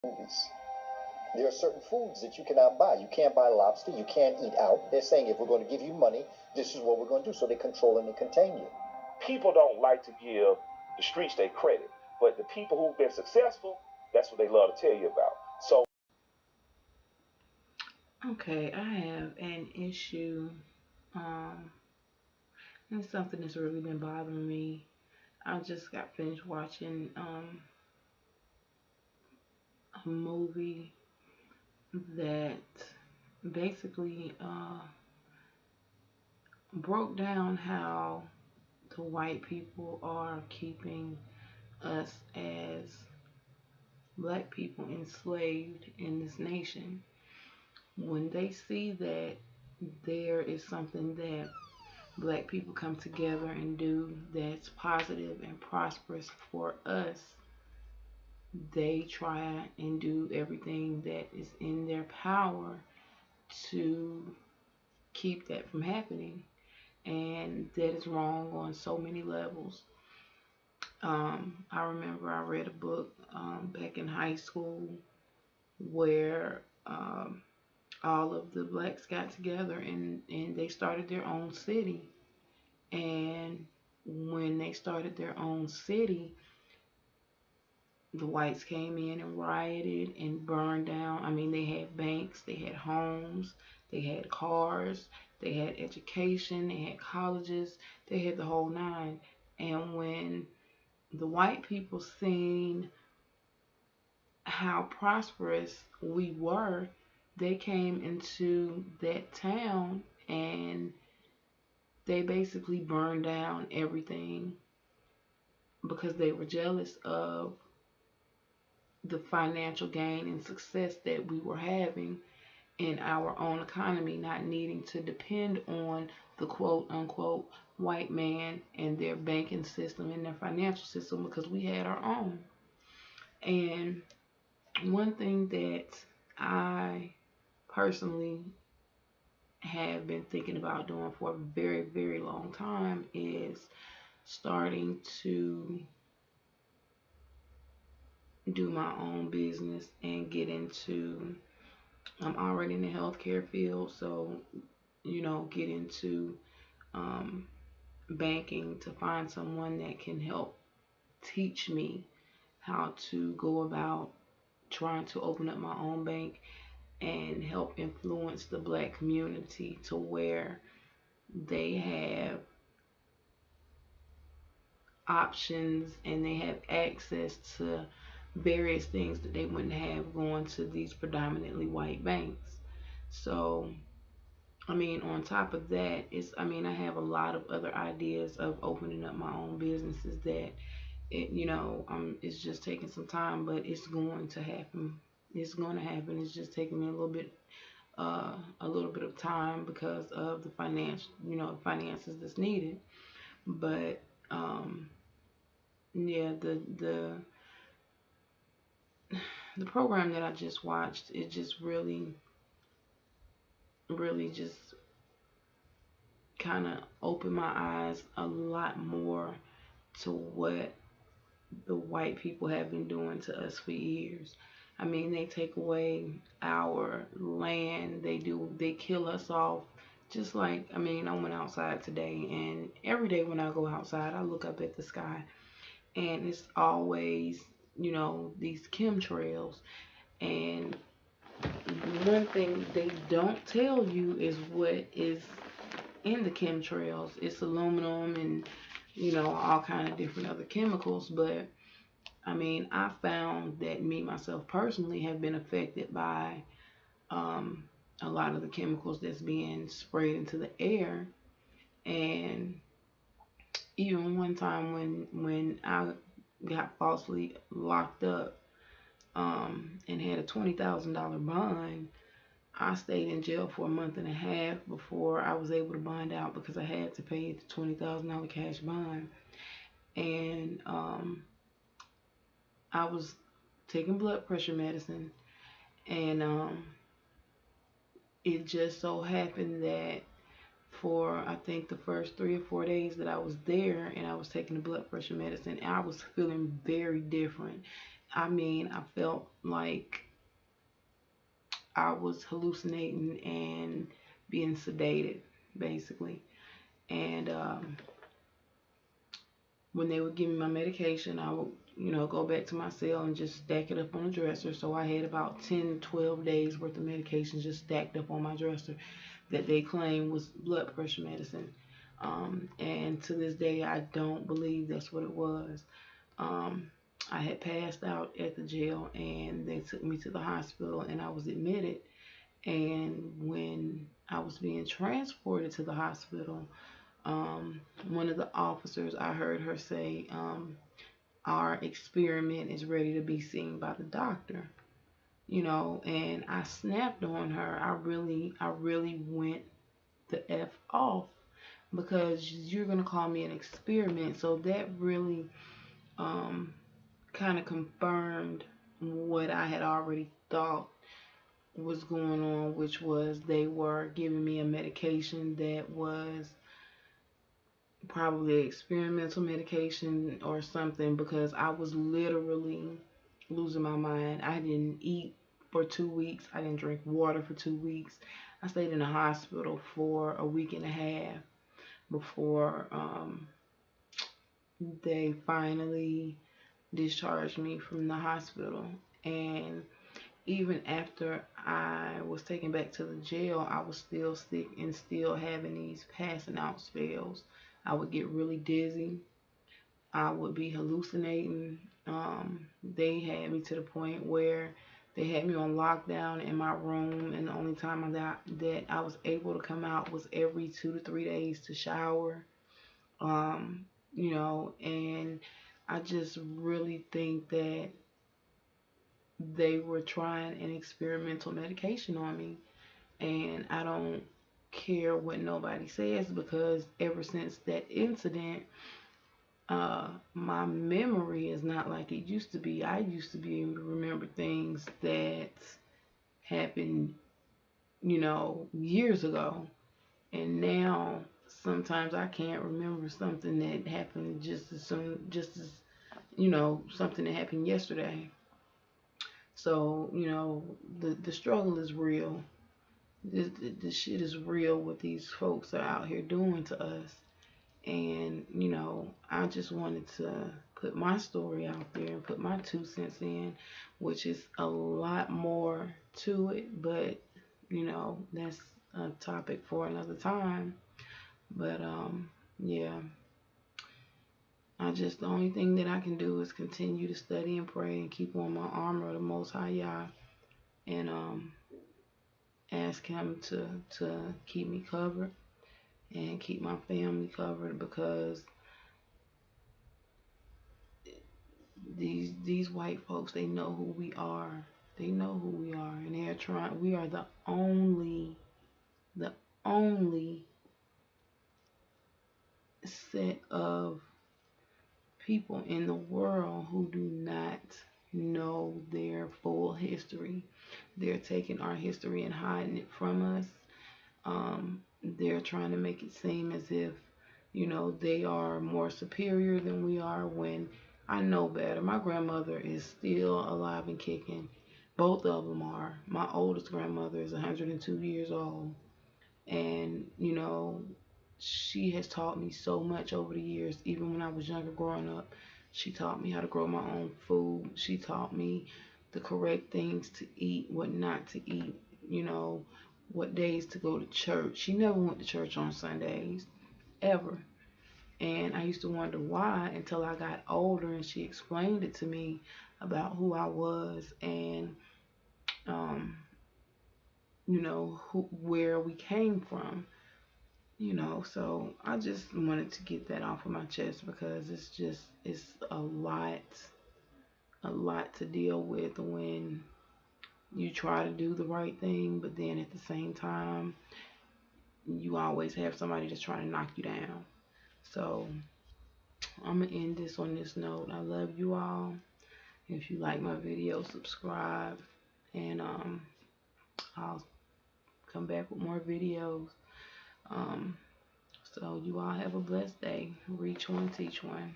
movies. There are certain foods that you cannot buy. You can't buy lobster. You can't eat out. They're saying if we're going to give you money, this is what we're going to do. So they control and they contain you. People don't like to give the streets their credit, but the people who've been successful, that's what they love to tell you about. So Okay, I have an issue. Um, and something that's really been bothering me. I just got finished watching a movie that basically broke down how the white people are keeping us as black people enslaved in this nation. When they see that there is something that black people come together and do that's positive and prosperous for us, they try and do everything that is in their power to keep that from happening. And that is wrong on so many levels. I remember I read a book back in high school where all of the blacks got together and they started their own city. And when they started their own city, the whites came in and rioted and burned down. I mean, they had banks, they had homes, they had cars, they had education, they had colleges, they had the whole nine. And when the white people seen how prosperous we were, they came into that town and they basically burned down everything because they were jealous of the financial gain and success that we were having in our own economy, not needing to depend on the quote unquote white man and their banking system and their financial system because we had our own. And one thing that I personally have been thinking about doing for a very, very long time is starting to do my own business and get into, I'm already in the healthcare field, so, get into um, banking to find someone that can help teach me how to go about trying to open up my own bank and help influence the black community to where they have options and they have access to various things that they wouldn't have going to these predominantly white banks. So, I mean, on top of that, I have a lot of other ideas of opening up my own businesses that it's just taking some time, but it's going to happen. It's going to happen. It's just taking me a little bit of time because of the finances that's needed. But yeah, the program that I just watched, it just really, really just kind of opened my eyes a lot more to what the white people have been doing to us for years. I mean, they take away our land, they kill us off. Just like, I went outside today, and every day when I go outside, I look up at the sky, and it's always, these chemtrails. And one thing they don't tell you is what is in the chemtrails. It's aluminum and, all kind of different other chemicals, but I found that me myself personally have been affected by um, a lot of the chemicals that's being sprayed into the air. And even one time when I got falsely locked up and had a $20,000 bond, I stayed in jail for a month and a half before I was able to bond out because I had to pay the $20,000 cash bond. And I was taking blood pressure medicine, and it just so happened that for I think the first 3 or 4 days that I was there and I was taking the blood pressure medicine, I was feeling very different. I mean, I felt like I was hallucinating and being sedated, basically. And when they would give me my medication, I would, go back to my cell and just stack it up on the dresser. So I had about 10, 12 days worth of medication just stacked up on my dresser that they claim was blood pressure medicine. And to this day, I don't believe that's what it was. Um, I had passed out at the jail and they took me to the hospital and I was admitted. And when I was being transported to the hospital, one of the officers, I heard her say, our experiment is ready to be seen by the doctor, and I snapped on her. I really went the F off because you're going to call me an experiment. So that really kind of confirmed what I had already thought was going on, which was they were giving me a medication that was probably experimental medication or something, because I was literally losing my mind. I didn't eat for 2 weeks. I didn't drink water for 2 weeks. I stayed in the hospital for a week and a half before they finally discharged me from the hospital. And even after I was taken back to the jail, I was still sick and still having these passing out spells. I would get really dizzy. I would be hallucinating. They had me to the point where they had me on lockdown in my room, and the only time that I was able to come out was every 2 to 3 days to shower. Um, and I just really think that they were trying an experimental medication on me, and I don't care what nobody says, because ever since that incident, my memory is not like it used to be. I used to be able to remember things that happened, years ago, and now sometimes I can't remember something that happened just as something that happened yesterday. So, the struggle is real. This shit is real, what these folks are out here doing to us. And, I just wanted to put my story out there and put my 2 cents in, which is a lot more to it, but, that's a topic for another time. But, yeah, the only thing that I can do is continue to study and pray and keep on my armor of the Most High Yah, and, ask Him to keep me covered and keep my family covered, because these white folks, they know who we are. They know who we are, and they're trying. We are the only set of people in the world who do not know their full history. They're taking our history and hiding it from us. They're trying to make it seem as if, they are more superior than we are, when I know better. My grandmother is still alive and kicking. Both of them are. My oldest grandmother is 102 years old. And, she has taught me so much over the years. Even when I was younger growing up, she taught me how to grow my own food. She taught me the correct things to eat, what not to eat, what days to go to church. She never went to church on Sundays, ever. And I used to wonder why, until I got older and she explained it to me about who I was, and, um, where we came from. So I just wanted to get that off of my chest, because it's a lot to deal with when you try to do the right thing, but then at the same time, you always have somebody that's trying to knock you down. So I'm gonna end this on this note. I love you all. If you like my video, subscribe, and I'll come back with more videos. Um, so you all have a blessed day. Reach one, teach one.